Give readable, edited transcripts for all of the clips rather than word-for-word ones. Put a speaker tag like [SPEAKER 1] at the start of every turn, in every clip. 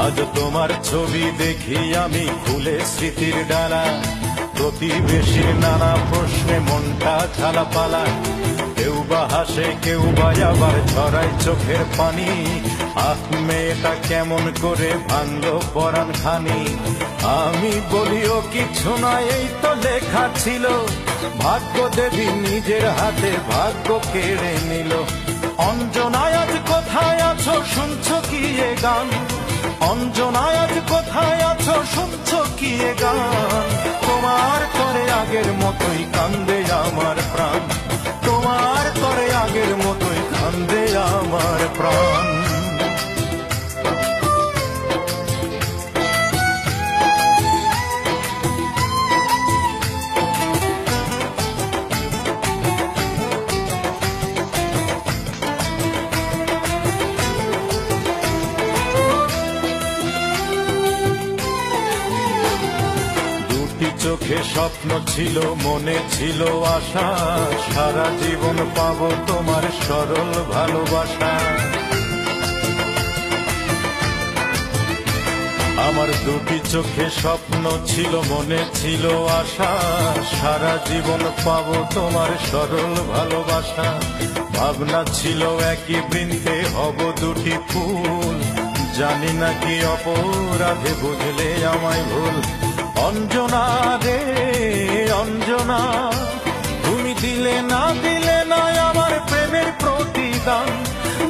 [SPEAKER 1] আজ তোমার ছবি দেখি আমি খুলে স্মৃতির ডালা, প্রতিবেশীর নানা প্রশ্নে মনটা ঝালাপালা, কেউ বা হাসে কেউ বা আবার ঝরায় চোখের পানি। আহ, মেয়েটা কেমন করে ভাঙলো পরাণ খানি। আমি বলিও কিছু নয়, এই তো লেখা ছিল, ভাগ্য দেবী নিজের হাতে ভাগ্য কেড়ে নিল। অঞ্জনায় আজ কোথায় আছো, শুনছো কি এ গান? অঞ্জনায় আজ কোথায় আছো, শুনছো কি এ গান? তোমার তরে আগের মতোই কান্দে আমার প্রাণ, তোমার তরে আগের মতোই কান্দে আমার প্রাণ। চোখে স্বপ্ন ছিল, মনে ছিল আশা, সারা জীবন পাবো তোমার সরল ভালোবাসা। আমার দুটি চোখে স্বপ্ন ছিল, মনে ছিল আশা, সারা জীবন পাবো তোমার সরল ভালোবাসা। ভাবনা ছিল একই বৃন্তে হব দুটি ফুল, জানি না কি অপরাধে বুঝলে আমায় ভুল। অঞ্জনা রে অঞ্জনা, তুমি দিলে না দিলে না আমার প্রেমের প্রতিদান,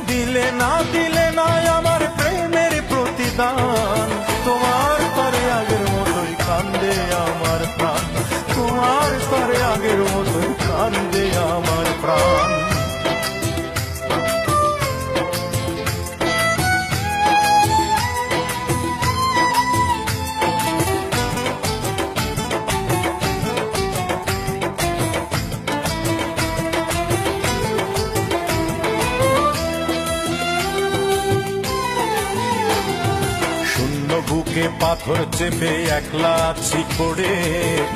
[SPEAKER 1] দিলে না দিলে না আমার প্রেমের প্রতিদান। তোমার তরে আগের মতোই কান্দে আমার প্রাণ, তোমার তরে আগের মতোই কান্দে আমার প্রাণ। বুকে পাথর চেপে একলা আছি পড়ে,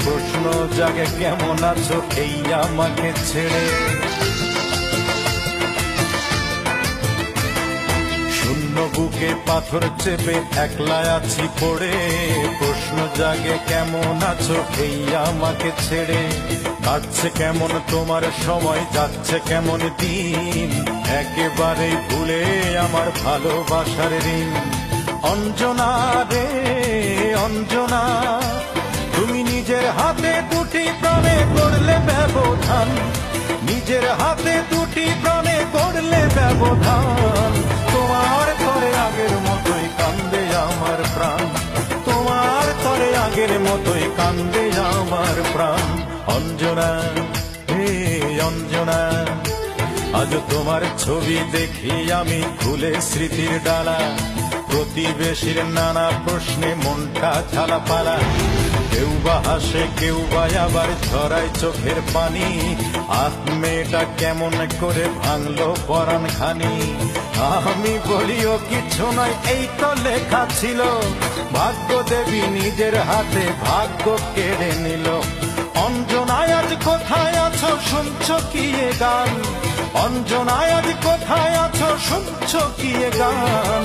[SPEAKER 1] প্রশ্ন জাগে কেমন আছো এই আমাকে ছেড়ে। শূন্য বুকে পাথর চেপে একলা আছি পড়ে, প্রশ্ন জাগে কেমন আছো এই আমাকে ছেড়ে। কাটছে কেমন তোমার সময়, যাচ্ছে কেমন দিন, একেবারে ভুলে আমার ভালোবাসার ঋণ। অঞ্জনা রে অঞ্জনা, তুমি নিজের হাতে দুটি প্রাণে করলে ব্যবধান, নিজের হাতে দুটি প্রাণে করলে ব্যবধান। তোমার তরে আগের মতোই কান্দে আমার প্রাণ, তোমার তরে আগের মতোই কান্দে আমার প্রাণ। অঞ্জনা হে অঞ্জনা, আজ তোমার ছবি দেখি আমি খুলে স্মৃতির ডালা, প্রতিবেশীর নানা প্রশ্নে মনটা ঝালাপালা, কেউ বা হাসে কেউ বা আবার ঝরায় চোখের পানি। আহ, মেয়েটা কেমন করে ভাঙলো পরাণ খানি। আমি বলিও কিছু নয়, এই তো লেখা ছিল, ভাগ্য দেবী নিজের হাতে ভাগ্য কেড়ে নিল। অঞ্জনায় আজ কোথায় আছো, শুনছো কি এ গান? অঞ্জনায় আজ কোথায় আছো, শুনছো কি এ গান?